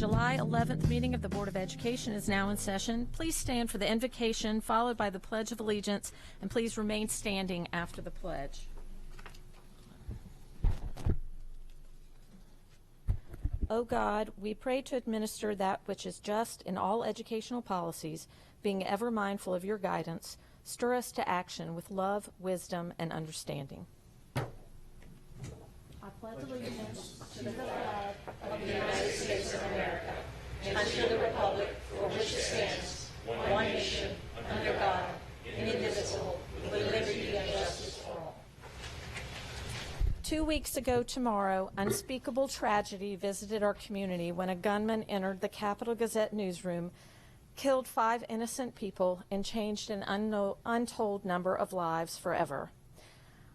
July 11th meeting of the Board of Education is now in session. Please stand for the invocation followed by the Pledge of Allegiance, and please remain standing after the pledge. O God, we pray to administer that which is just in all educational policies, being ever mindful of your guidance. Stir us to action with love, wisdom, and understanding. I pledge allegiance to the flag of the United States of America and to the republic for which it stands, one nation, under God, indivisible, with liberty and justice for all. 2 weeks ago tomorrow, unspeakable tragedy visited our community when a gunman entered the Capital Gazette newsroom, killed 5 innocent people, and changed an untold number of lives forever.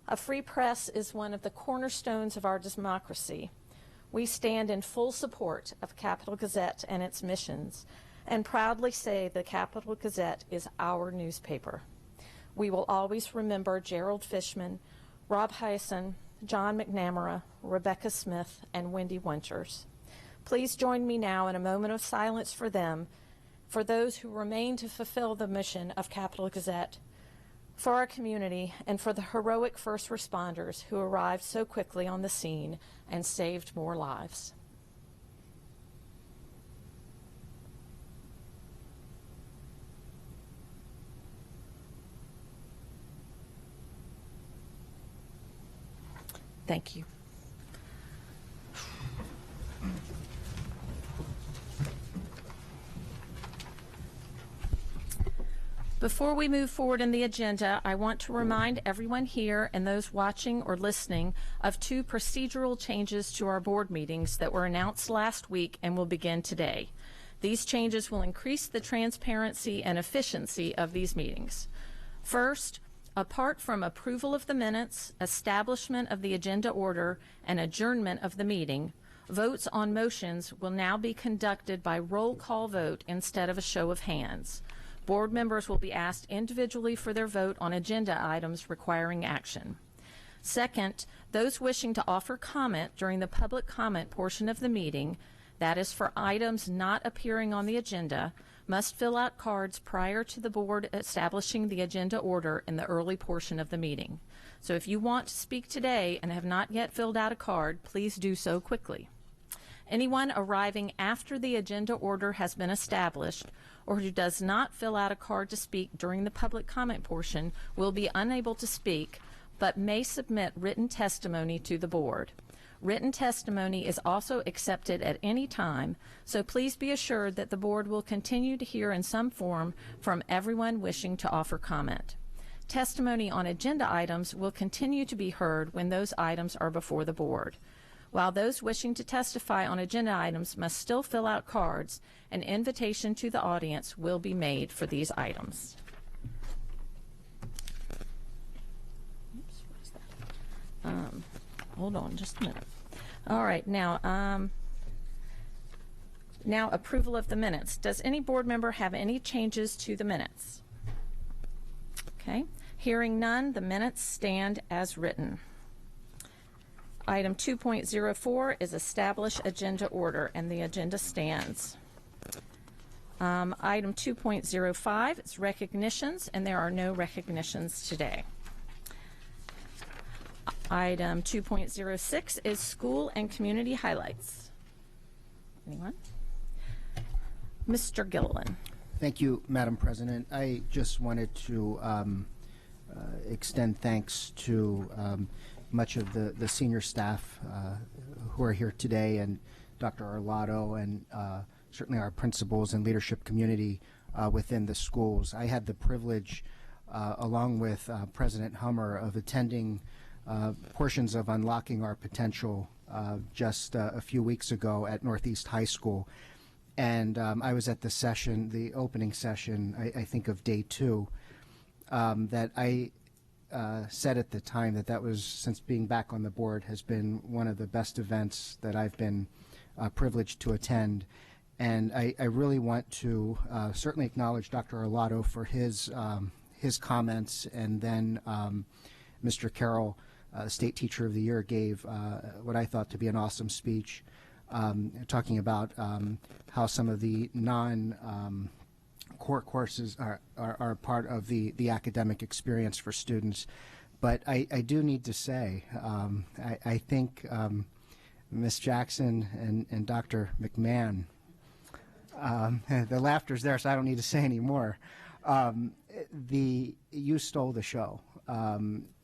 A free press is one of the cornerstones of our democracy. We stand in full support of Capital Gazette and its missions, and proudly say the Capital Gazette is our newspaper. We will always remember Gerald Fishman, Rob Hyson, John McNamara, Rebecca Smith, and Wendy Winters. Please join me now in a moment of silence for them, for those who remain to fulfill the mission of Capital Gazette, for our community, and for the heroic first responders who arrived so quickly on the scene and saved more lives. Thank you. Before we move forward in the agenda, I want to remind everyone here and those watching or listening of 2 procedural changes to our board meetings that were announced last week and will begin today. These changes will increase the transparency and efficiency of these meetings. First, apart from approval of the minutes, establishment of the agenda order, and adjournment of the meeting, votes on motions will now be conducted by roll call vote instead of a show of hands. Board members will be asked individually for their vote on agenda items requiring action. Second, those wishing to offer comment during the public comment portion of the meeting, that is for items not appearing on the agenda, must fill out cards prior to the board establishing the agenda order in the early portion of the meeting. So if you want to speak today and have not yet filled out a card, please do so quickly. Anyone arriving after the agenda order has been established or who does not fill out a card to speak during the public comment portion will be unable to speak, but may submit written testimony to the board. Written testimony is also accepted at any time, so please be assured that the board will continue to hear in some form from everyone wishing to offer comment. Testimony on agenda items will continue to be heard when those items are before the board. While those wishing to testify on agenda items must still fill out cards, an invitation to the audience will be made for these items. Oops, what is that? Hold on just a minute. All right, now approval of the minutes. Does any board member have any changes to the minutes? Okay, hearing none, the minutes stand as written. Item 2.04 is establish agenda order, and the agenda stands. Item 2.05 is recognitions, and there are no recognitions today. Item 2.06 is school and community highlights. Anyone? Mr. Gilliland. Thank you, Madam President. I just wanted to extend thanks to much of the senior staff who are here today, and Dr. Arlotto, and certainly our principals and leadership community within the schools. I had the privilege, along with President Hummer, of attending portions of Unlocking Our Potential just a few weeks ago at Northeast High School. And I was at the session, the opening session, I think of day 2, that I said at the time that was, since being back on the board, has been one of the best events that I've been privileged to attend. And I really want to certainly acknowledge Dr. Arlotto for his comments, and then Mr. Carroll, State Teacher of the Year, gave what I thought to be an awesome speech. talking about how some of the core courses are part of the academic experience for students. But I do need to say, I think Ms. Jackson and Dr. McMahon, the laughter's there, so I don't need to say any more. You stole the show,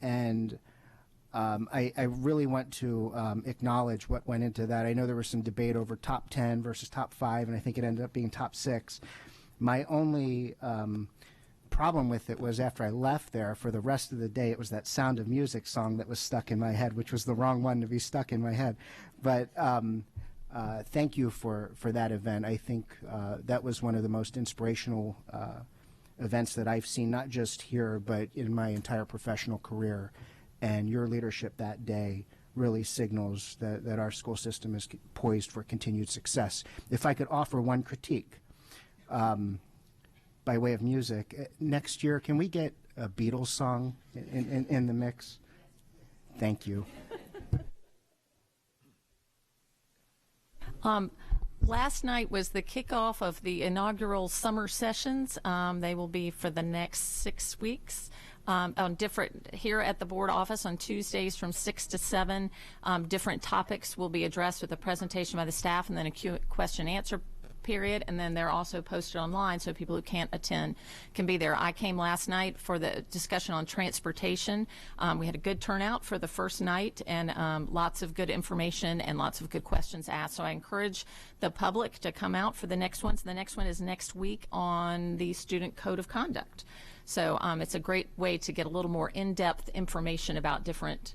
and I really want to acknowledge what went into that. I know there was some debate over top 10 versus top 5, and I think it ended up being top 6. My only problem with it was after I left there, for the rest of the day, it was that Sound of Music song that was stuck in my head, which was the wrong one to be stuck in my head. But thank you for that event. I think that was one of the most inspirational events that I've seen, not just here, but in my entire professional career. And your leadership that day really signals that our school system is poised for continued success. If I could offer one critique by way of music, next year, can we get a Beatles song in the mix? Thank you. Last night was the kickoff of the inaugural summer sessions. They will be for the next 6 weeks. On different here at the board office on Tuesdays from 6 to 7. Different topics will be addressed with a presentation by the staff and then a question answer period, and then they're also posted online so people who can't attend can be there. I came last night for the discussion on transportation. We had a good turnout for the first night, and lots of good information and lots of good questions asked. So I encourage the public to come out for the next one. So the next one is next week on the student code of conduct. So it's a great way to get a little more in-depth information about different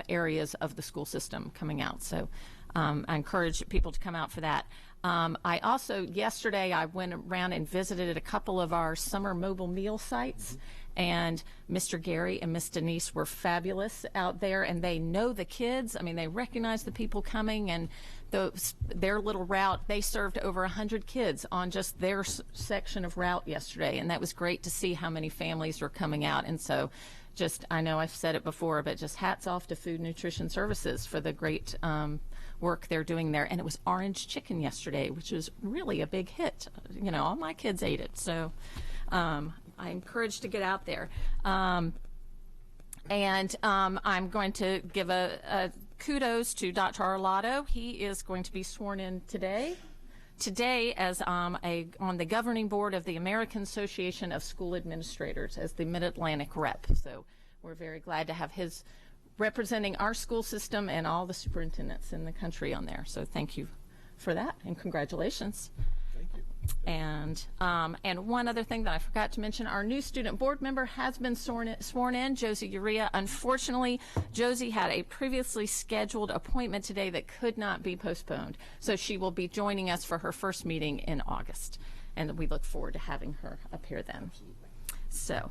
areas of the school system coming out. So I encourage people to come out for that. I also, yesterday, I went around and visited a couple of our summer mobile meal sites, and Mr. Gary and Miss Denise were fabulous out there, and they know the kids. I mean, they recognize the people coming, and their little route, they served over 100 kids on just their section of route yesterday, and that was great to see how many families were coming out. And so just, I know I've said it before, but just hats off to Food Nutrition Services for the great work they're doing there. And it was orange chicken yesterday, which was really a big hit. You know, all my kids ate it. So I encourage to get out there. I'm going to give a kudos to Dr. Arlotto. He is going to be sworn in today as on the governing board of the American Association of School Administrators as the Mid-Atlantic rep. So we're very glad to have his representing our school system and all the superintendents in the country on there. So thank you for that, and congratulations. Thank you. And one other thing that I forgot to mention, our new student board member has been sworn in, Josie Urea. Unfortunately, Josie had a previously scheduled appointment today that could not be postponed. So she will be joining us for her first meeting in August. And we look forward to having her up here then. Absolutely. So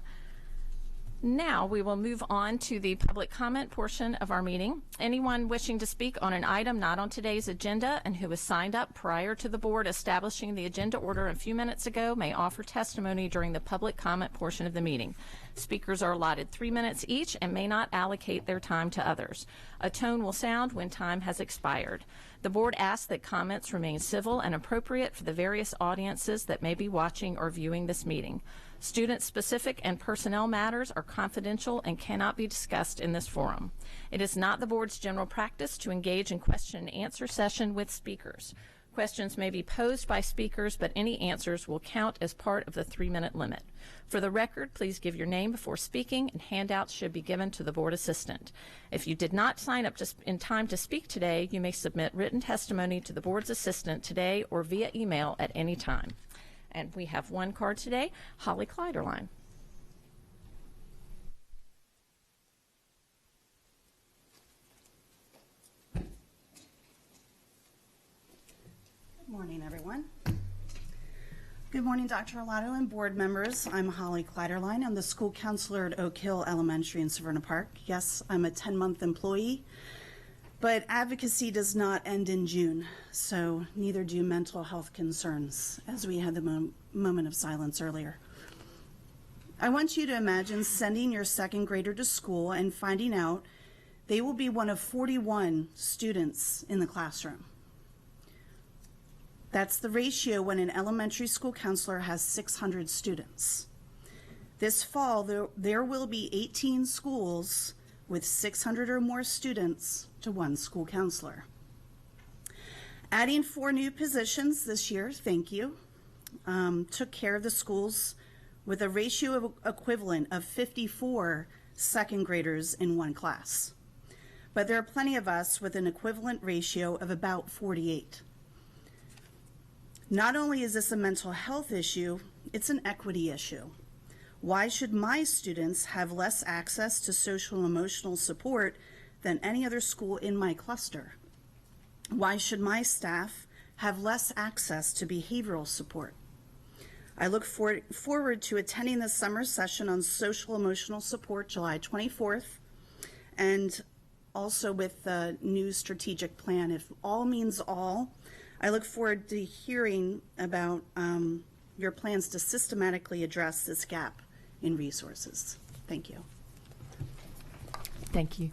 now we will move on to the public comment portion of our meeting. Anyone wishing to speak on an item not on today's agenda and who was signed up prior to the board establishing the agenda order a few minutes ago may offer testimony during the public comment portion of the meeting. Speakers are allotted 3 minutes each and may not allocate their time to others. A tone will sound when time has expired. The board asks that comments remain civil and appropriate for the various audiences that may be watching or viewing this meeting. Student-specific and personnel matters are confidential and cannot be discussed in this forum. It is not the board's general practice to engage in question and answer session with speakers. Questions may be posed by speakers, but any answers will count as part of the 3-minute limit. For the record, please give your name before speaking, and handouts should be given to the board assistant. If you did not sign up in time to speak today, you may submit written testimony to the board's assistant today or via email at any time. And we have one card today, Holly Kleiderline. Good morning, everyone. Good morning, Dr. Arlotto and board members. I'm Holly Kleiderline. I'm the school counselor at Oak Hill Elementary in Severna Park. Yes, I'm a 10-month employee, but advocacy does not end in June, so neither do mental health concerns, as we had the moment of silence earlier. I want you to imagine sending your second grader to school and finding out they will be one of 41 students in the classroom. That's the ratio when an elementary school counselor has 600 students. This fall, there will be 18 schools with 600 or more students to one school counselor. Adding 4 new positions this year, thank you, took care of the schools with a ratio of equivalent of 54 second graders in one class. But there are plenty of us with an equivalent ratio of about 48. Not only is this a mental health issue, it's an equity issue. Why should my students have less access to social and emotional support than any other school in my cluster? Why should my staff have less access to behavioral support? I look forward to attending the summer session on social emotional support July 24th, and also with the new strategic plan. If all means all, I look forward to hearing about your plans to systematically address this gap in resources. Thank you. Thank you.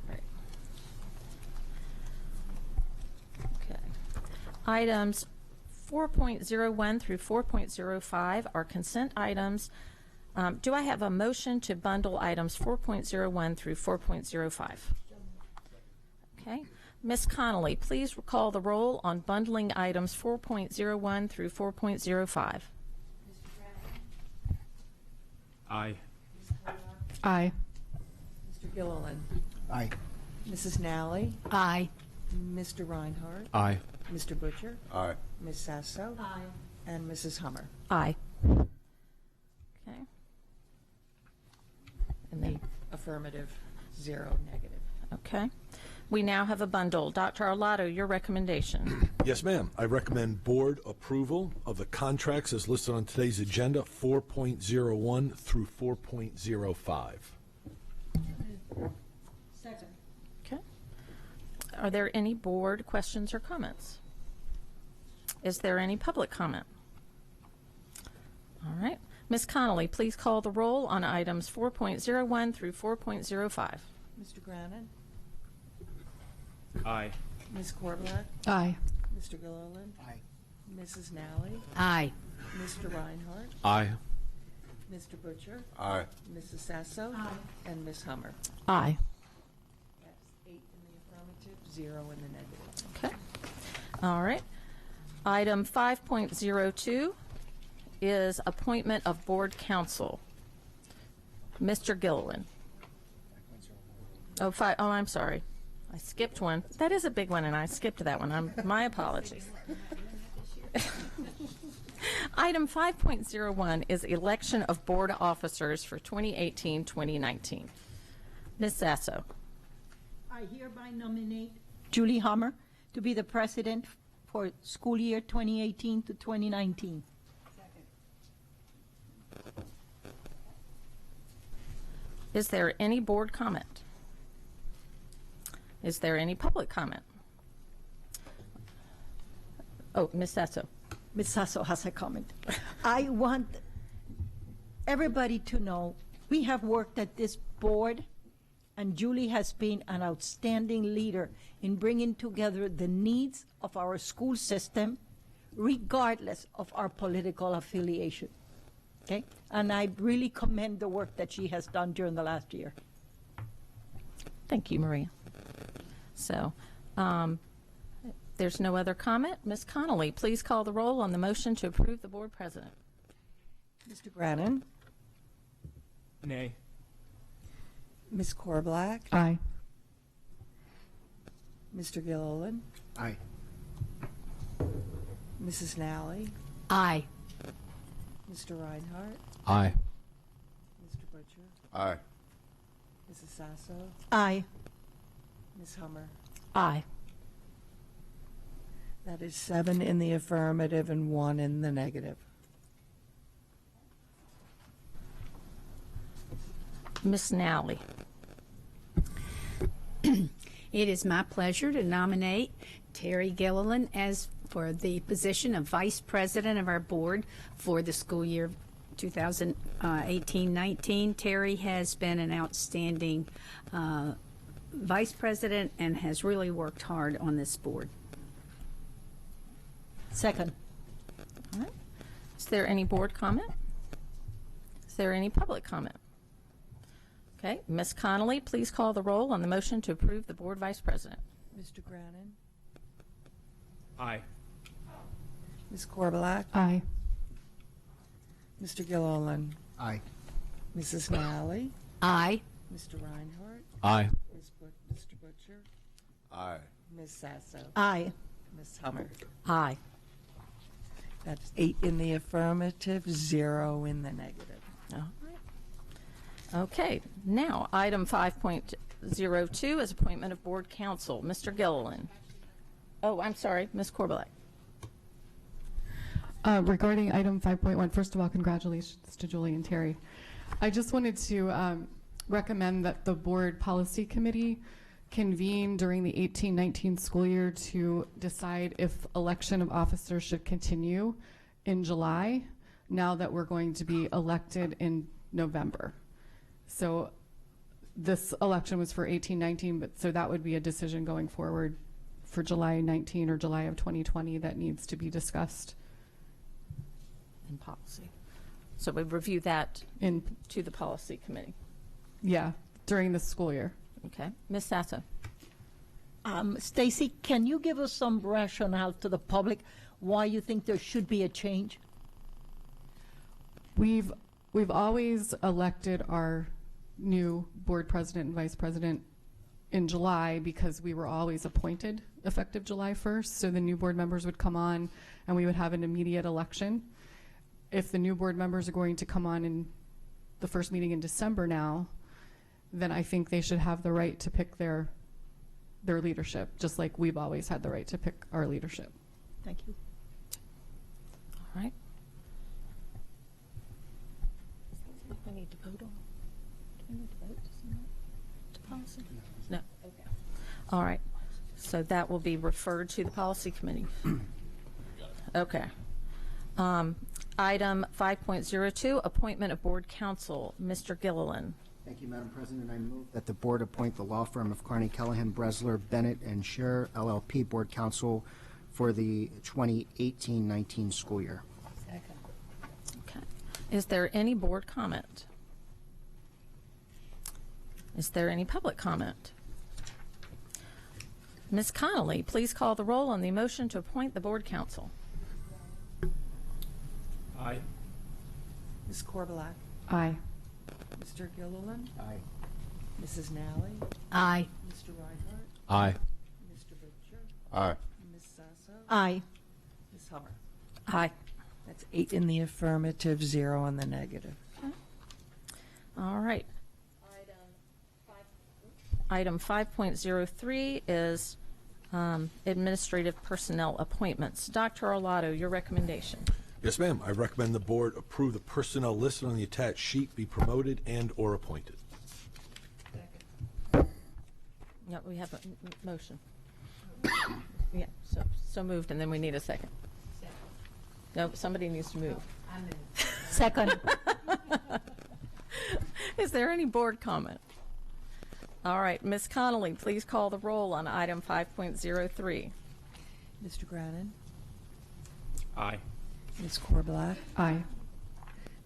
Okay. Items 4.01 through 4.05 are consent items. Do I have a motion to bundle items 4.01 through 4.05? Okay. Ms. Connolly, please recall the roll on bundling items 4.01 through 4.05. Aye. Aye. Mr. Gilliland. Aye. Mrs. Nally. Aye. Mr. Reinhardt. Aye. Mr. Butcher. Aye. Ms. Sasso. Aye. And Mrs. Hummer. Aye. Okay. And then, Affirmative, 0 negative. okay. We now have a bundle. Dr. Arlotto, your recommendation. Yes, ma'am. I recommend board approval of the contracts as listed on today's agenda, 4.01 through 4.05. Second. Okay. Are there any board questions or comments? Is there any public comment? All right. Ms. Connolly, please call the roll on items 4.01 through 4.05. Mr. Grannon. Aye. Ms. Corblack. Aye. Mr. Gilliland. Aye. Mrs. Nally. Aye. Mr. Reinhardt. Aye. Mr. Butcher. Aye. Mrs. Sasso. Aye. And Ms. Hummer. Aye. That's 8 in the affirmative, 0 in the negative. Okay. All right. Item 5.02 is appointment of board counsel. Mr. Gilliland. Oh, I'm sorry. I skipped one. That is a big one, and I skipped that one. My apologies. Item 5.01 is election of board officers for 2018-2019. Ms. Sasso. I hereby nominate Julie Hummer to be the president for school year 2018 to 2019. Is there any board comment? Is there any public comment? Oh, Ms. Sasso. Ms. Sasso has a comment. I want everybody to know we have worked at this board, and Julie has been an outstanding leader in bringing together the needs of our school system, regardless of our political affiliation. Okay? And I really commend the work that she has done during the last year. Thank you, Maria. So, there's no other comment. Ms. Connolly, please call the roll on the motion to approve the board president. Mr. Grannon. Nay. Ms. Corblack. Aye. Mr. Gilliland. Aye. Mrs. Nally. Aye. Mr. Reinhardt. Aye. Mr. Butcher. Aye. Mrs. Sasso. Aye. Ms. Hummer. Aye. That is 7 in the affirmative and 1 in the negative. Ms. Nally. It is my pleasure to nominate Terry Gilliland as for the position of Vice President of our board for the school year 2018-19. Terry has been an outstanding vice president and has really worked hard on this board. Second. All right. Is there any board comment? Is there any public comment? Okay, Ms. Connolly, please call the roll on the motion to approve the board vice president. Mr. Grannon? Aye. Ms. Corbelak? Aye. Mr. Gilliland? Aye. Mrs. Nally? Aye. Mr. Reinhardt? Aye. Mr. Butcher? Aye. Ms. Sasso? Aye. Ms. Hummer? Aye. That's 8 in the affirmative, 0 in the negative. All right. Okay, now, item 5.02 is appointment of board counsel. Mr. Gilliland. Oh, I'm sorry, Ms. Corbelak. Regarding item 5.1, first of all, congratulations to Julie and Terry. I just wanted to recommend that the board policy committee convene during the 18-19 school year to decide if election of officers should continue in July, now that we're going to be elected in November. So this election was for 18-19, but so that would be a decision going forward for July 19 or July of 2020 that needs to be discussed. In policy. So we review that In, to the policy committee. yeah, during the school year. Okay, Ms. Sasso. Stacy, can you give us some rationale to the public why you think there should be a change? We've always elected our new board president and vice president in July because we were always appointed effective July 1st. So the new board members would come on and we would have an immediate election. If the new board members are going to come on in the first meeting in December now, then I think they should have the right to pick their leadership, just like we've always had the right to pick our leadership. Thank you. All right. We need to vote on. Do we need to vote to send that to policy? No. Okay. All right. So that will be referred to the policy committee. Okay. Item 5.02, appointment of board counsel. Mr. Gilliland. Thank you, Madam President. I move that the board appoint the law firm of Carney, Callahan, Bresler, Bennett, and Scherer, LLP, board counsel for the 2018-19 school year. Second. Okay. Is there any board comment? Is there any public comment? Ms. Connolly, please call the roll on the motion to appoint the board counsel. Aye. Ms. Corbelak? Aye. Mr. Gilliland? Aye. Mrs. Nally? Aye. Mr. Reinhardt? Aye. Mr. Butcher? Aye. Ms. Sasso? Aye. Ms. Hummer? Aye. That's 8 in the affirmative, 0 in the negative. All right. Item 5.03 is administrative personnel appointments. Dr. Arlotto, your recommendation. Yes, ma'am. I recommend the board approve the personnel listed on the attached sheet be promoted and or appointed. No, we have a motion. Yeah, so moved, and then we need a second. No, somebody needs to move. Second. Is there any board comment? All right, Ms. Connolly, please call the roll on item 5.03. Mr. Grannon? Aye. Ms. Corbelak? Aye.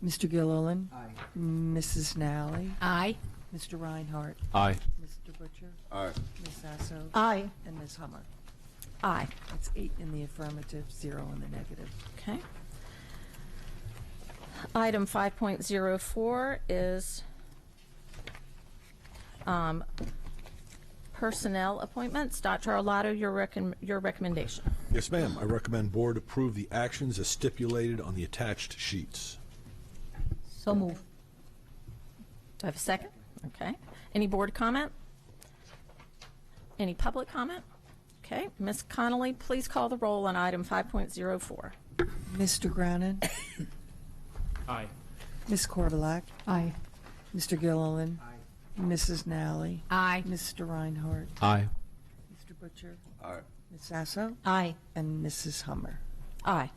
Mr. Gilliland? Aye. Mrs. Nally? Aye. Mr. Reinhardt? Aye. Mr. Butcher? Aye. Ms. Sasso? Aye. And Ms. Hummer? Aye. That's 8 in the affirmative, 0 in the negative. Okay. Item 5.04 is personnel appointments. Dr. Arlotto, your recommendation. Yes, ma'am. I recommend board approve the actions as stipulated on the attached sheets. So move. Do I have a second? Okay. Any board comment? Any public comment? Okay. Ms. Connolly, please call the roll on item 5.04. Mr. Grannon? Aye. Ms. Corbelak? Aye. Mr. Gilliland? Aye. Mrs. Nally? Aye. Mr. Reinhardt? Aye. Mr. Butcher? Aye. Ms. Sasso? Aye. And Mrs. Hummer? Aye.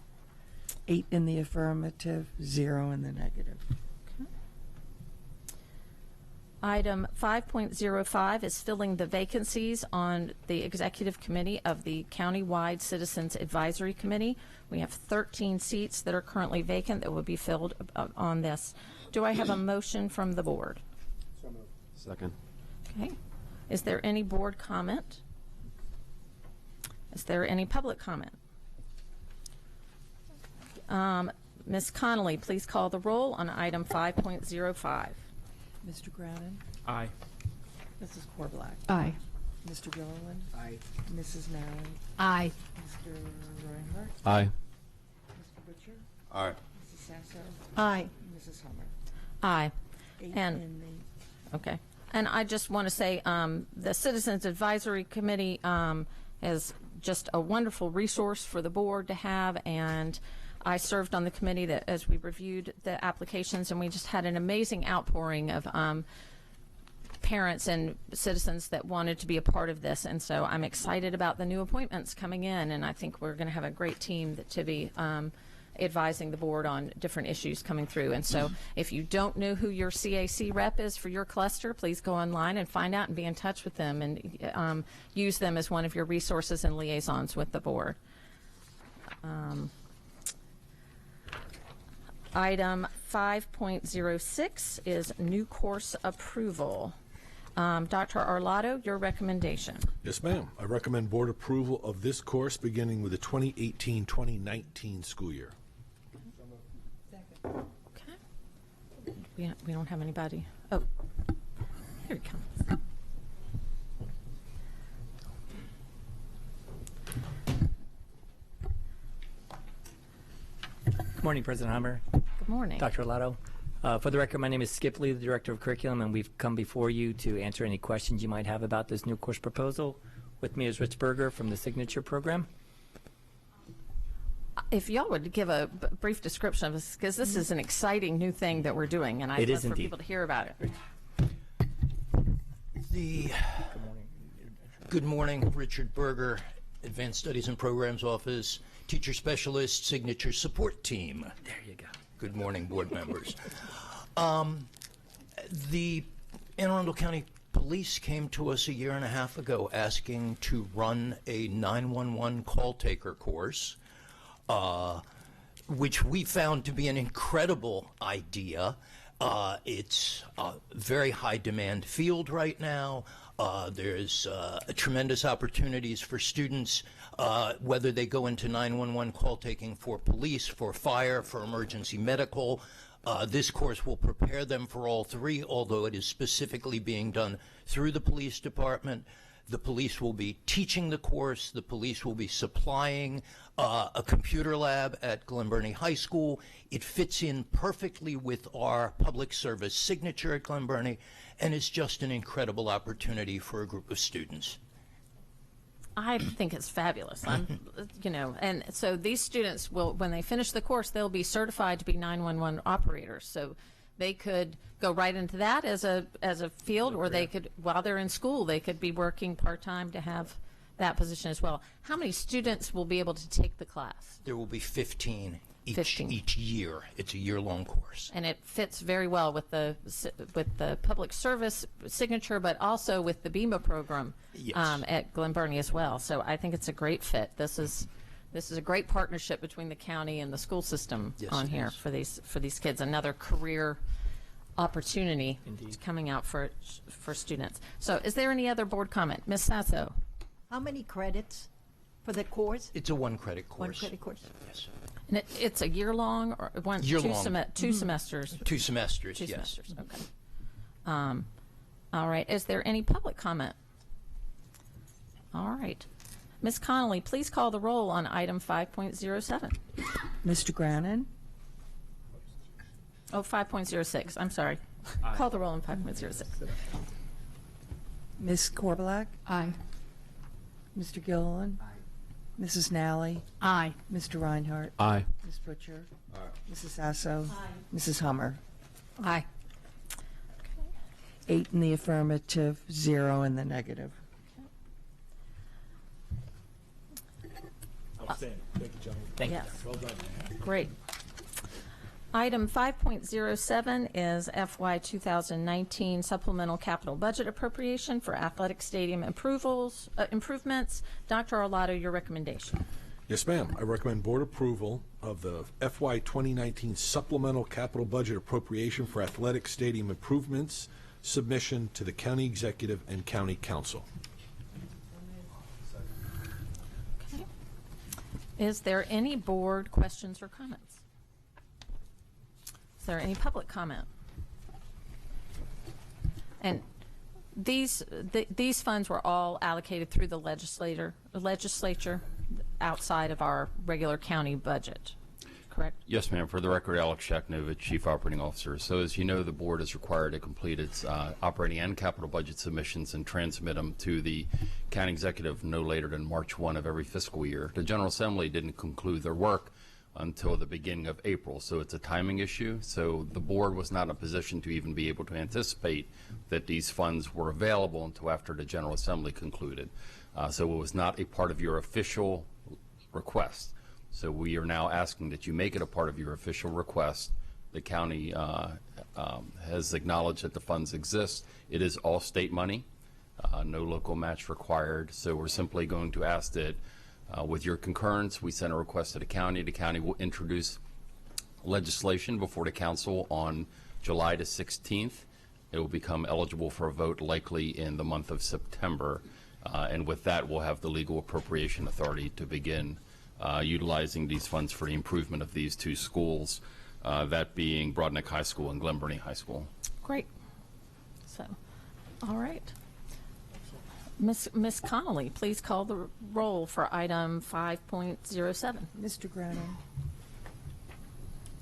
8 in the affirmative, 0 in the negative. Item 5.05 is filling the vacancies on the Executive Committee of the Countywide Citizens Advisory Committee. We have 13 seats that are currently vacant that will be filled on this. Do I have a motion from the board? Second. Okay. Is there any board comment? Is there any public comment? Ms. Connolly, please call the roll on item 5.05. Mr. Grounan? Aye. Mrs. Corblack? Aye. Mr. Gilliland? Aye. Mrs. Nally? Aye. Mr. Reinhardt? Aye. Mr. Butcher? Aye. Mrs. Sasso? Aye. Mrs. Hummer? Aye. 8 And- in the Okay. And I just want to say the Citizens Advisory Committee is just a wonderful resource for the board to have, and I served on the committee that as we reviewed the applications, and we just had an amazing outpouring of parents and citizens that wanted to be a part of this. And so I'm excited about the new appointments coming in, and I think we're going to have a great team to be advising the board on different issues coming through. And so if you don't know who your CAC rep is for your cluster, please go online and find out and be in touch with them and use them as one of your resources and liaisons with the board. Item 5.06 is new course approval. Dr. Arlotto, your recommendation. Yes, ma'am. I recommend board approval of this course beginning with the 2018-2019 school year. Okay. We don't have anybody. Oh, here he comes. Good morning, President Hummer, Good morning. Dr. Arlotto. For the record, my name is Skip Lee, the Director of Curriculum, and we've come before you to answer any questions you might have about this new course proposal. With me is Rich Berger from the Signature Program. If y'all would give a brief description of this, because this is an exciting new thing that we're doing, and I'd It love is for indeed. people to hear about it. Good morning, Richard Berger, Advanced Studies and Programs Office, Teacher Specialist, Signature Support Team. There you go. Good morning, board members. The Anne Arundel County Police came to us a year and a half ago asking to run a 911 call taker course, which we found to be an incredible idea. It's a very high demand field right now. There's tremendous opportunities for students, whether they go into 911 call taking for police, for fire, for emergency medical. This course will prepare them for all three, although it is specifically being done through the police department. The police will be teaching the course. The police will be supplying a computer lab at Glen Burnie High School. It fits in perfectly with our public service signature at Glen Burnie, and it's just an incredible opportunity for a group of students. I think it's fabulous. And so these students will, when they finish the course, they'll be certified to be 911 operators. So they could go right into that as a field, or they could, while they're in school, they could be working part-time to have that position as well. How many students will be able to take the class? There will be 15 15. each year. It's a year-long course. And it fits very well with the public service signature, but also with the BEMA program Yes. at Glen Burnie as well. So I think it's a great fit. This is a great partnership between the county and the school system Yes, on it here is. for these kids. Another career opportunity Indeed. coming out for students. So is there any other board comment? Ms. Sasso? How many credits for the course? It's a one-credit course. One credit course. Yes. And it's a year long, or Year-long. two semesters? 2 semesters, Two yes. semesters, okay. All right, is there any public comment? All right. Ms. Connolly, please call the roll on item 5.07. Mr. Grounan? Oh, 5.06, I'm sorry. Call the roll on 5.06. Ms. Corblack? Aye. Mr. Gilliland? Mrs. Nally? Aye. Mr. Reinhardt? Aye. Ms. Butcher? Mrs. Sasso? Mrs. Hummer? Aye. 8 in the affirmative, 0 in the negative. Outstanding. Thank you, gentlemen. Thank you. Yes. Great. Item 5.07 is FY 2019 supplemental capital budget appropriation for athletic stadium improvements. Dr. Arlotto, your recommendation. Yes, ma'am. I recommend board approval of the FY 2019 supplemental capital budget appropriation for athletic stadium improvements submission to the county executive and county council. Okay. Is there any board questions or comments? Is there any public comment? And these funds were all allocated through the legislature outside of our regular county budget, correct? Yes, ma'am. For the record, Alex Shaknovich, Chief Operating Officer. So as you know, the board is required to complete its operating and capital budget submissions and transmit them to the county executive no later than March 1 of every fiscal year. The General Assembly didn't conclude their work until the beginning of April, so it's a timing issue. So the board was not in a position to even be able to anticipate that these funds were available until after the General Assembly concluded. So it was not a part of your official request. So we are now asking that you make it a part of your official request. The county has acknowledged that the funds exist. It is all state money, no local match required. So we're simply going to ask that with your concurrence, we send a request to the county. The county will introduce legislation before the council on July the 16th. It will become eligible for a vote likely in the month of September. And with that, we'll have the legal appropriation authority to begin utilizing these funds for the improvement of these two schools, that being Broadneck High School and Glen Burnie High School. Great. So, all right. Ms. Connolly, please call the roll for item 5.07. Mr. Granum.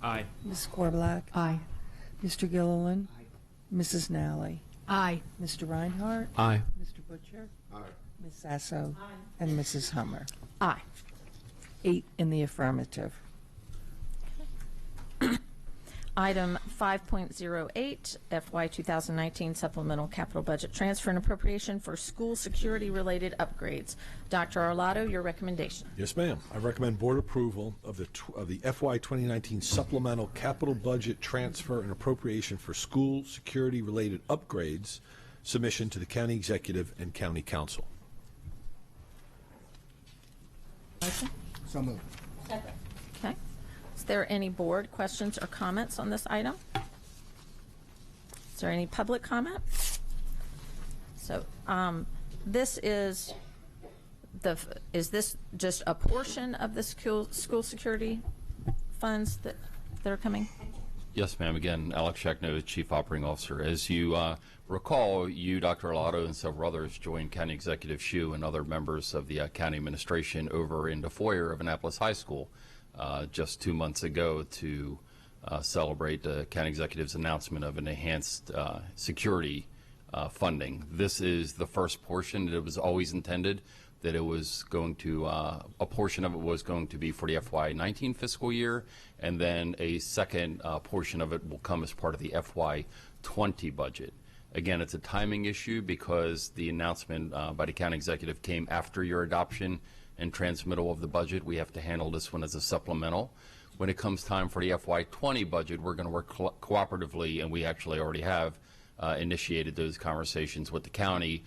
Aye. Ms. Corblack. Aye. Mr. Gilliland. Mrs. Nally. Aye. Mr. Reinhardt. Aye. Mr. Butcher. Aye. Ms. Sasso. Aye. And Mrs. Hummer. Aye. 8 in the affirmative. Item 5.08, FY 2019 supplemental capital budget transfer and appropriation for school security-related upgrades. Dr. Arlotto, your recommendation. Yes, ma'am. I recommend board approval of the FY 2019 supplemental capital budget transfer and appropriation for school security-related upgrades submission to the county executive and county council. Motion? So moved. Okay. Is there any board questions or comments on this item? Is there any public comment? So this is this just a portion of the school security funds that are coming? Yes, ma'am. Again, Alex Shaknovich, Chief Operating Officer. As you recall, you, Dr. Arlotto, and several others joined County Executive Shue and other members of the county administration over in the foyer of Annapolis High School just 2 months ago to celebrate the county executive's announcement of an enhanced security funding. This is the first portion. It was always intended that it was going to, a portion of it was going to be for the FY19 fiscal year, and then a second portion of it will come as part of the FY20 budget. Again, it's a timing issue because the announcement by the county executive came after your adoption and transmittal of the budget. We have to handle this one as a supplemental. When it comes time for the FY20 budget, we're going to work cooperatively, and we actually already have initiated those conversations with the county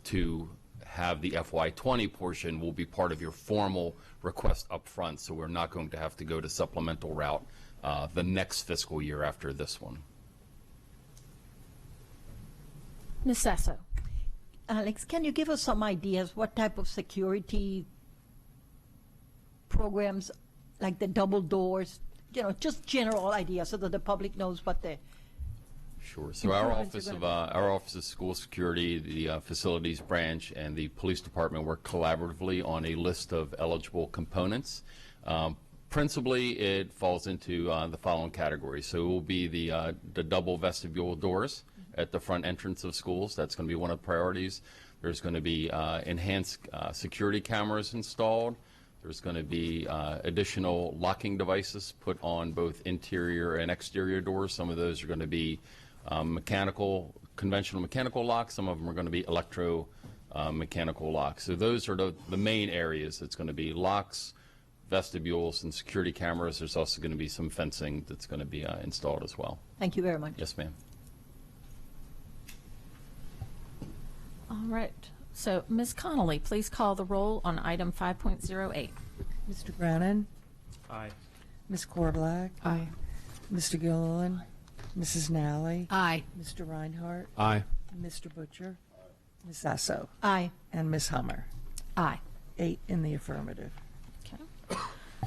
to have the FY20 portion will be part of your formal request up front, so we're not going to have to go to supplemental route the next fiscal year after this one. Ms. Sasso. Alex, can you give us some ideas what type of security programs, like the double doors, just general ideas so that the public knows what the Sure. So our office of school security, the facilities branch, and the police department work collaboratively on a list of eligible components. Principally, it falls into the following categories. So it will be the double vestibule doors at the front entrance of schools. That's going to be one of the priorities. There's going to be enhanced security cameras installed. There's going to be additional locking devices put on both interior and exterior doors. Some of those are going to be conventional mechanical locks. Some of them are going to be mechanical locks. So those are the main areas. It's going to be locks, vestibules and security cameras. There's also going to be some fencing that's going to be installed as well. Thank you very much. Yes, ma'am. All right. So, Ms. Connolly, please call the roll on item 5.08. Mr. Brennan? Aye. Ms. Korbelak? Aye. Mr. Gilliland? Mrs. Nally? Aye. Mr. Reinhardt? Aye. Mr. Butcher? Ms. Sasso? Aye. And Ms. Hummer? Aye. 8 in the affirmative. Okay.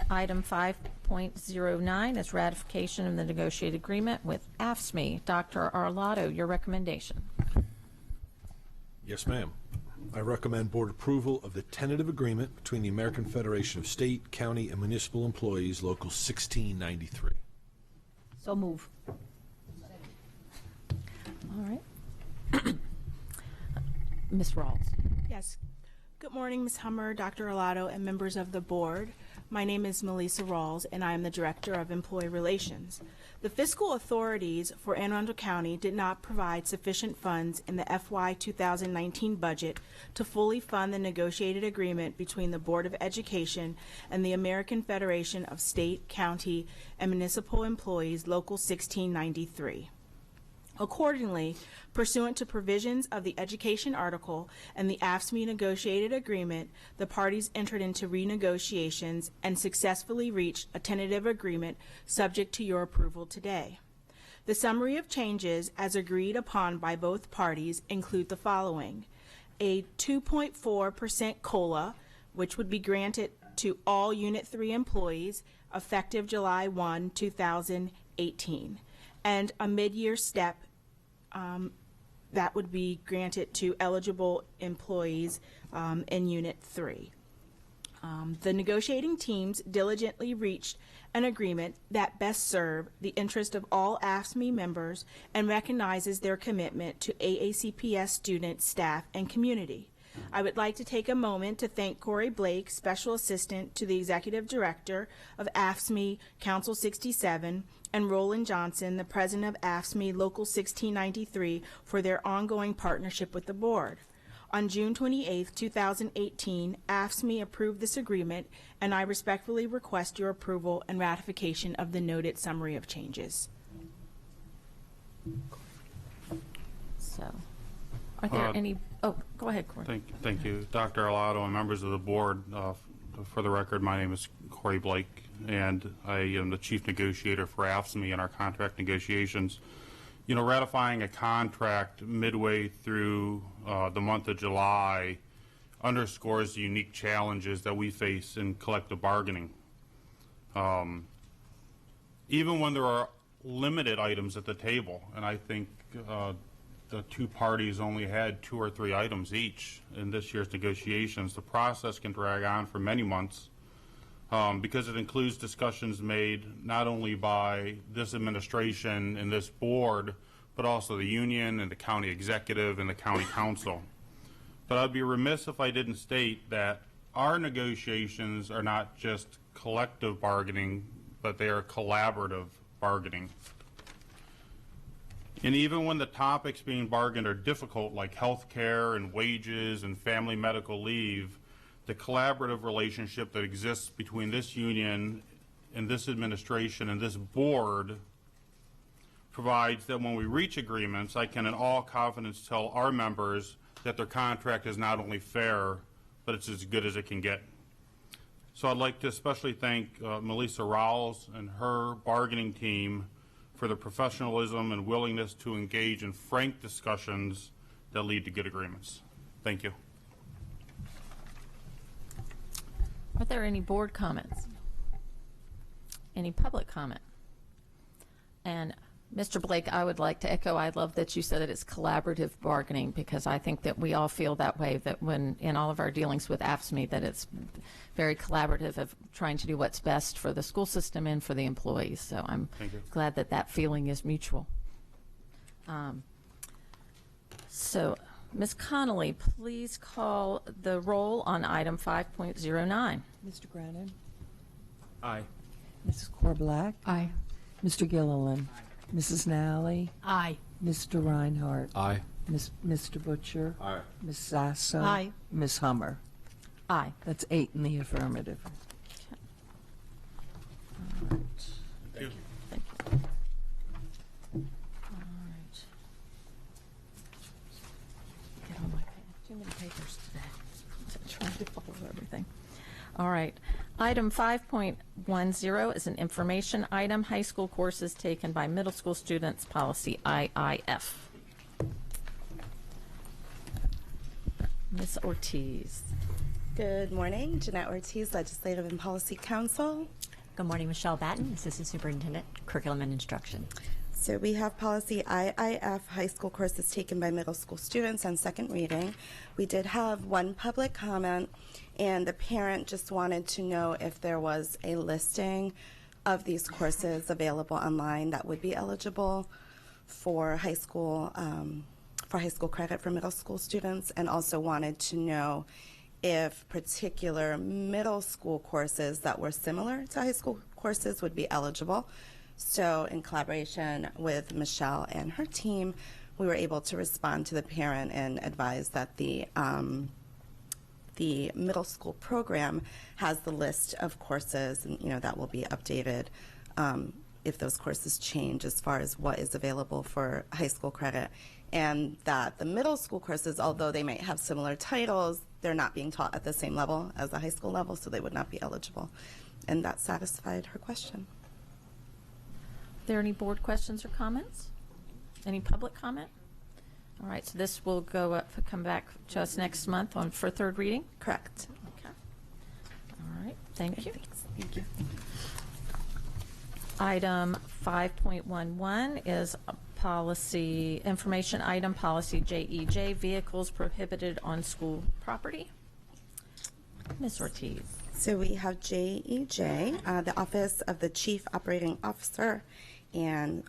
Item 5.09 is ratification of the negotiated agreement with AFSCME. Dr. Arlotto, your recommendation. Yes, ma'am. I recommend board approval of the tentative agreement between the American Federation of State, County, and Municipal Employees, Local 1693. So move. All right. Ms. Rawls. Yes. Good morning, Ms. Hummer, Dr. Arlotto, and members of the board. My name is Melissa Rawls, and I am the Director of Employee Relations. The fiscal authorities for Anne Arundel County did not provide sufficient funds in the FY 2019 budget to fully fund the negotiated agreement between the Board of Education and the American Federation of State, County, and Municipal Employees, Local 1693. Accordingly, pursuant to provisions of the Education Article and the AFSCME negotiated agreement, the parties entered into renegotiations and successfully reached a tentative agreement subject to your approval today. The summary of changes as agreed upon by both parties include the following: a 2.4% COLA, which would be granted to all Unit 3 employees effective July 1, 2018, and a mid-year step that would be granted to eligible employees in Unit 3. The negotiating teams diligently reached an agreement that best served the interest of all AFSCME members and recognizes their commitment to AACPS students, staff, and community. I would like to take a moment to thank Corey Blake, Special Assistant to the Executive Director of AFSCME Council 67, and Roland Johnson, the President of AFSCME Local 1693, for their ongoing partnership with the Board. On June 28, 2018, AFSCME approved this agreement, and I respectfully request your approval and ratification of the noted summary of changes. So, are there any? Oh, go ahead, Corey. Thank you, Dr. Arlotto and members of the board. For the record, my name is Corey Blake, and I am the chief negotiator for AFSCME in our contract negotiations. You know, ratifying a contract midway through the month of July underscores the unique challenges that we face in collective bargaining. Even when there are limited items at the table, and I think the two parties only had 2 or 3 items each in this year's negotiations, the process can drag on for many months because it includes discussions made not only by this administration and this board, but also the union and the county executive and the county council. But I'd be remiss if I didn't state that our negotiations are not just collective bargaining, but they are collaborative bargaining. And even when the topics being bargained are difficult, like health care and wages and family medical leave, the collaborative relationship that exists between this union and this administration and this board provides that when we reach agreements, I can in all confidence tell our members that their contract is not only fair, but it's as good as it can get. So I'd like to especially thank Melissa Rawls and her bargaining team for the professionalism and willingness to engage in frank discussions that lead to good agreements. Thank you. Are there any board comments? Any public comment? And Mr. Blake, I would like to echo, I love that you said that it's collaborative bargaining, because I think that we all feel that way, that when in all of our dealings with AFSCME, that it's very collaborative of trying to do what's best for the school system and for the employees. So I'm glad that that feeling is mutual. So Ms. Connolly, please call the roll on item 5.09. Mr. Brennan? Aye. Mrs. Korbelak? Aye. Mr. Gilliland? Mrs. Nally? Aye. Mr. Reinhardt? Aye. Mr. Butcher? Aye. Ms. Sasso? Aye. Ms. Hummer? Aye. That's 8 in the affirmative. All right. Item 5.10 is an information item, high school courses taken by middle school students, policy IIF. Ms. Ortiz. Good morning, Jeanette Ortiz, Legislative and Policy Counsel. Good morning, Michelle Batten, Assistant Superintendent, Curriculum and Instruction. So we have policy IIF, high school courses taken by middle school students, on second reading. We did have one public comment, and the parent just wanted to know if there was a listing of these courses available online that would be eligible for high school credit for middle school students, and also wanted to know if particular middle school courses that were similar to high school courses would be eligible. So in collaboration with Michelle and her team, we were able to respond to the parent and advise that the middle school program has the list of courses, and that will be updated if those courses change as far as what is available for high school credit, and that the middle school courses, although they might have similar titles, they're not being taught at the same level as the high school level, so they would not be eligible. And that satisfied her question. Are there any board questions or comments? Any public comment? All right, so this will come back to us next month for third reading? Correct. Okay. All right, thank you. Thanks. Thank you. Item 5.11 is a policy, information item, policy JEJ, vehicles prohibited on school property. Ms. Ortiz. So we have JEJ, the Office of the Chief Operating Officer and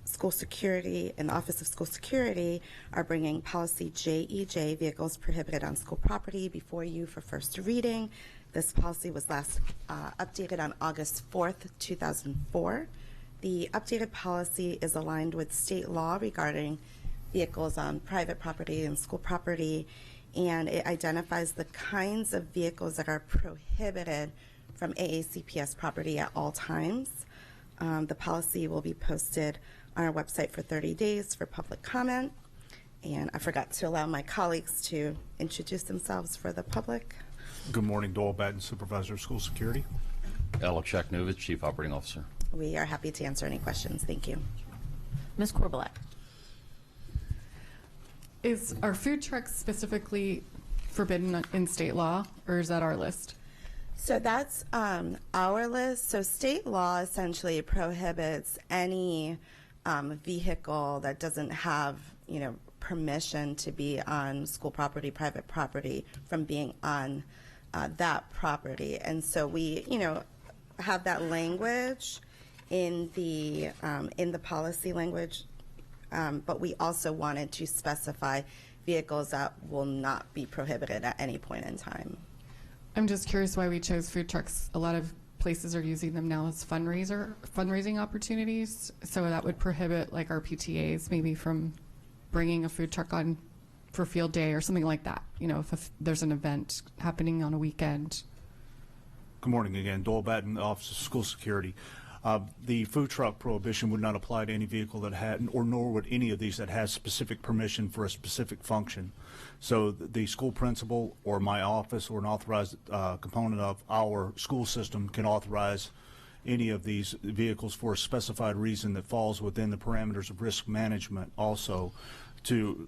School Security, and the Office of School Security are bringing policy JEJ, vehicles prohibited on school property, before you for first reading. This policy was last updated on August 4th, 2004. The updated policy is aligned with state law regarding vehicles on private property and school property, and it identifies the kinds of vehicles that are prohibited from AACPS property at all times. The policy will be posted on our website for 30 days for public comment. And I forgot to allow my colleagues to introduce themselves for the public. Good morning, Doyle Batten, Supervisor of School Security. Alex Shaknovich, Chief Operating Officer. We are happy to answer any questions. Thank you. Ms. Corbelak. Are food trucks specifically forbidden in state law, or is that our list? So that's our list. So state law essentially prohibits any vehicle that doesn't have, permission to be on school property, private property, from being on that property. And so we, have that language in the policy language, but we also wanted to specify vehicles that will not be prohibited at any point in time. I'm just curious why we chose food trucks. A lot of places are using them now as fundraising opportunities, so that would prohibit like our PTAs maybe from bringing a food truck on for field day or something like that, if there's an event happening on a weekend. Good morning again, Doyle Batten, Office of School Security. The food truck prohibition would not apply to any vehicle that had, or nor would any of these that has specific permission for a specific function. So the school principal or my office or an authorized component of our school system can authorize any of these vehicles for a specified reason that falls within the parameters of risk management also,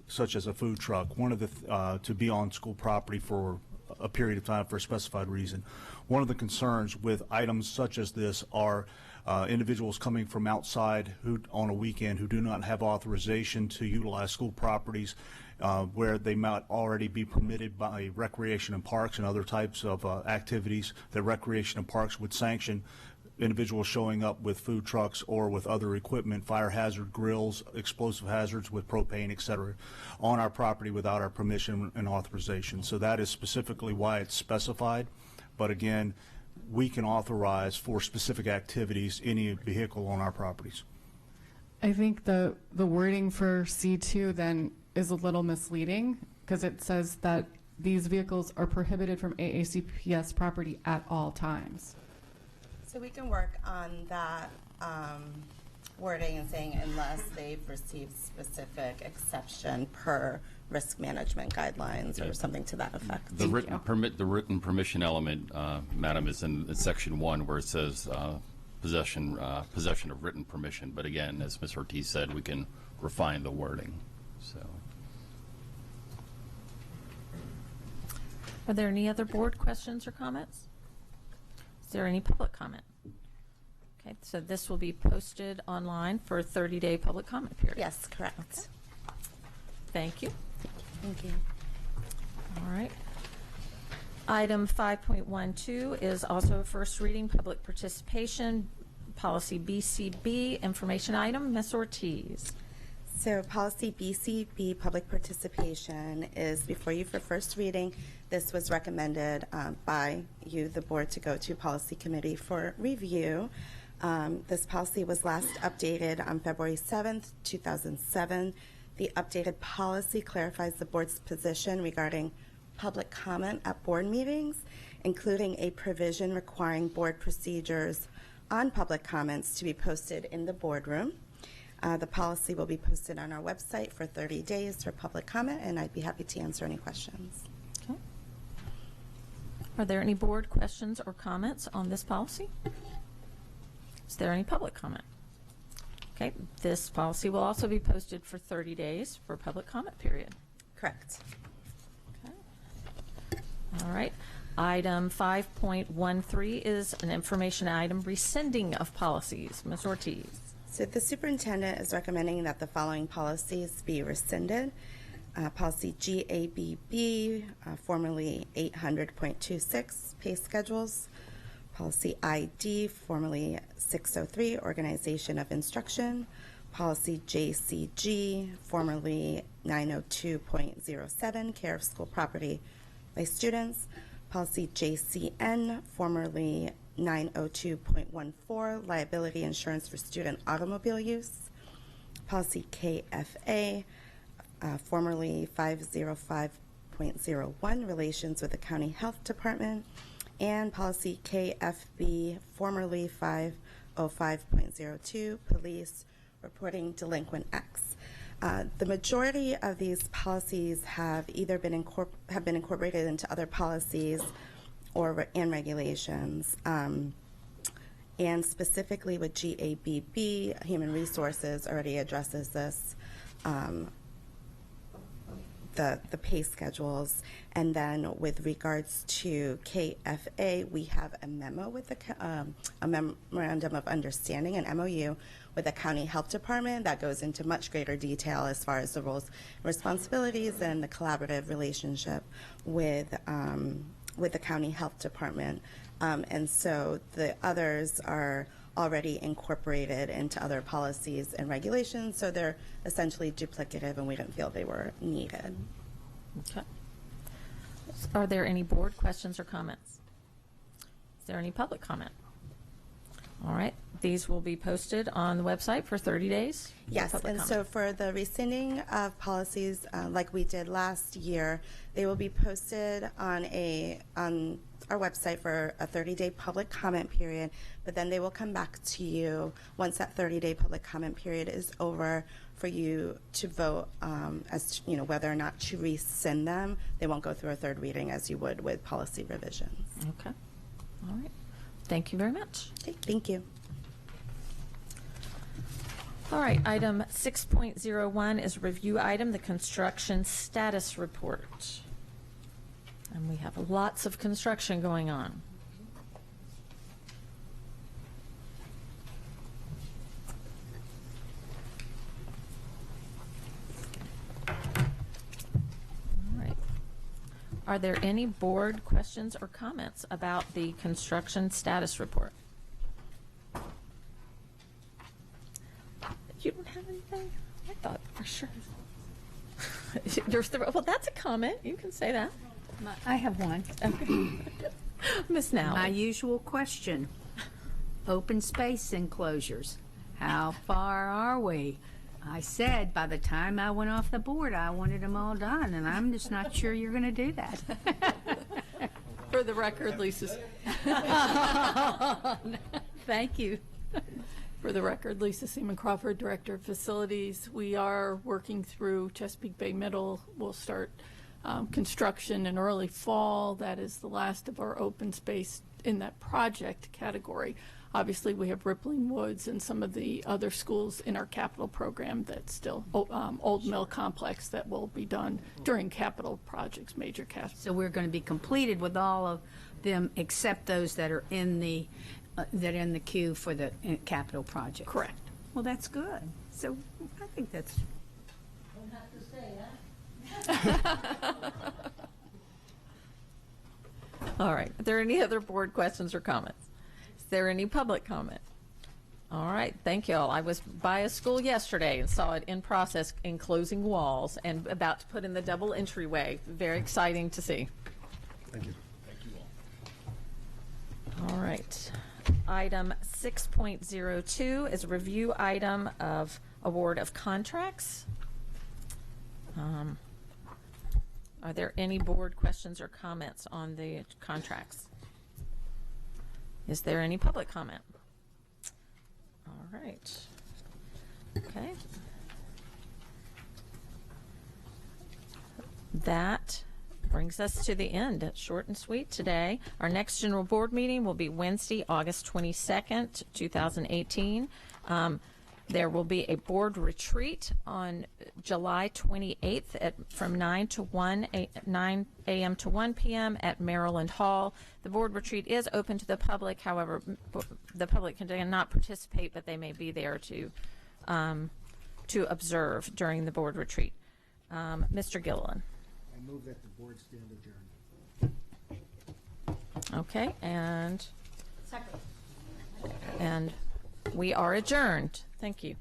such as a food truck, to be on school property for a period of time for a specified reason. One of the concerns with items such as this are individuals coming from outside on a weekend who do not have authorization to utilize school properties, where they might already be permitted by Recreation and Parks and other types of activities that Recreation and Parks would sanction. Individuals showing up with food trucks or with other equipment, fire hazard grills, explosive hazards with propane, etc., on our property without our permission and authorization. So that is specifically why it's specified. But again, we can authorize for specific activities any vehicle on our properties. I think the wording for C2 then is a little misleading, because it says that these vehicles are prohibited from AACPS property at all times. So we can work on that wording and saying unless they've received specific exception per risk management guidelines or something to that effect. The written permission element, Madam, is in section 1 where it says possession of written permission. But again, as Ms. Ortiz said, we can refine the wording. So, are there any other board questions or comments? Is there any public comment? Okay, so this will be posted online for a 30-day public comment period. Yes, correct. Okay. Thank you. Thank you. All right. Item 5.12 is also a first reading, public participation, policy BCB, information item. Ms. Ortiz. So policy BCB, public participation, is before you for first reading. This was recommended by you, the board, to go to policy committee for review. This policy was last updated on February 7th, 2007. The updated policy clarifies the board's position regarding public comment at board meetings, including a provision requiring board procedures on public comments to be posted in the boardroom. The policy will be posted on our website for 30 days for public comment, and I'd be happy to answer any questions. Okay. Are there any board questions or comments on this policy? Is there any public comment? Okay, this policy will also be posted for 30 days for public comment period. Correct. Okay. All right. Item 5.13 is an information item, rescinding of policies. Ms. Ortiz. So the superintendent is recommending that the following policies be rescinded. Policy GABB, formerly 800.26, pay schedules. Policy ID, formerly 603, organization of instruction. Policy JCG, formerly 902.07, care of school property by students. Policy JCN, formerly 902.14, liability insurance for student automobile use. Policy KFA, formerly 505.01, relations with the county health department. And policy KFB, formerly 505.02, police reporting delinquent X. The majority of these policies have either been incorporated into other policies and regulations. And specifically with GABB, Human Resources already addresses this, the pay schedules. And then with regards to KFA, we have a memo with a memorandum of understanding, an MOU, with the county health department that goes into much greater detail as far as the roles and responsibilities and the collaborative relationship with the county health department. And so the others are already incorporated into other policies and regulations, so they're essentially duplicative, and we didn't feel they were needed. Okay. Are there any board questions or comments? Is there any public comment? All right. These will be posted on the website for 30 days? Yes, and so for the rescinding of policies, like we did last year, they will be posted on our website for a 30-day public comment period, but then they will come back to you once that 30-day public comment period is over for you to vote as to, whether or not to rescind them. They won't go through a third reading as you would with policy revisions. Okay. All right. Thank you very much. Okay, thank you. All right, item 6.01 is a review item, the construction status report. And we have lots of construction going on. All right. Are there any board questions or comments about the construction status report? You don't have anything? I thought for sure. Well, that's a comment. You can say that. I have one. Miss Nally. My usual question. Open space enclosures. How far are we? I said by the time I went off the board, I wanted them all done, and I'm just not sure you're going to do that. For the record, Lisa's. Thank you. For the record, Lisa Seaman Crawford, Director of Facilities. We are working through Chesapeake Bay Middle. We'll start construction in early fall. That is the last of our open space in that project category. Obviously, we have Rippling Woods and some of the other schools in our capital program that's still Old Mill Complex that will be done during capital projects, major capital. So we're going to be completed with all of them except those that are in the queue for the capital project. Correct. Well, that's good. So I think that's. Don't have to say, huh? All right. Are there any other board questions or comments? Is there any public comment? All right. Thank you all. I was by a school yesterday and saw it in process in closing walls and about to put in the double entryway. Very exciting to see. Thank you. All right. Item 6.02 is a review item of award of contracts. Are there any board questions or comments on the contracts? Is there any public comment? All right. Okay. That brings us to the end. Short and sweet today. Our next general board meeting will be Wednesday, August 22nd, 2018. There will be a board retreat on July 28th from 9 a.m. to 1 p.m. at Maryland Hall. The board retreat is open to the public. However, the public cannot participate, but they may be there to observe during the board retreat. Mr. Gilliland. I move that the board stand adjourned. Okay, and Second. And we are adjourned. Thank you.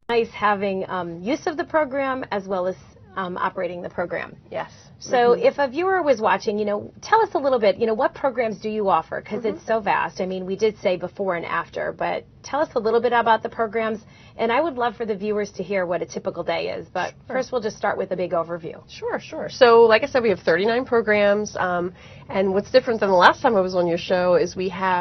Nice having use of the program as well as operating the program. Yes. So if a viewer was watching, tell us a little bit, what programs do you offer? Because it's so vast. I mean, we did say before and after, but tell us a little bit about the programs. And I would love for the viewers to hear what a typical day is. But first, we'll just start with a big overview. Sure. So like I said, we have 39 programs. And what's different than the last time I was on your show is we have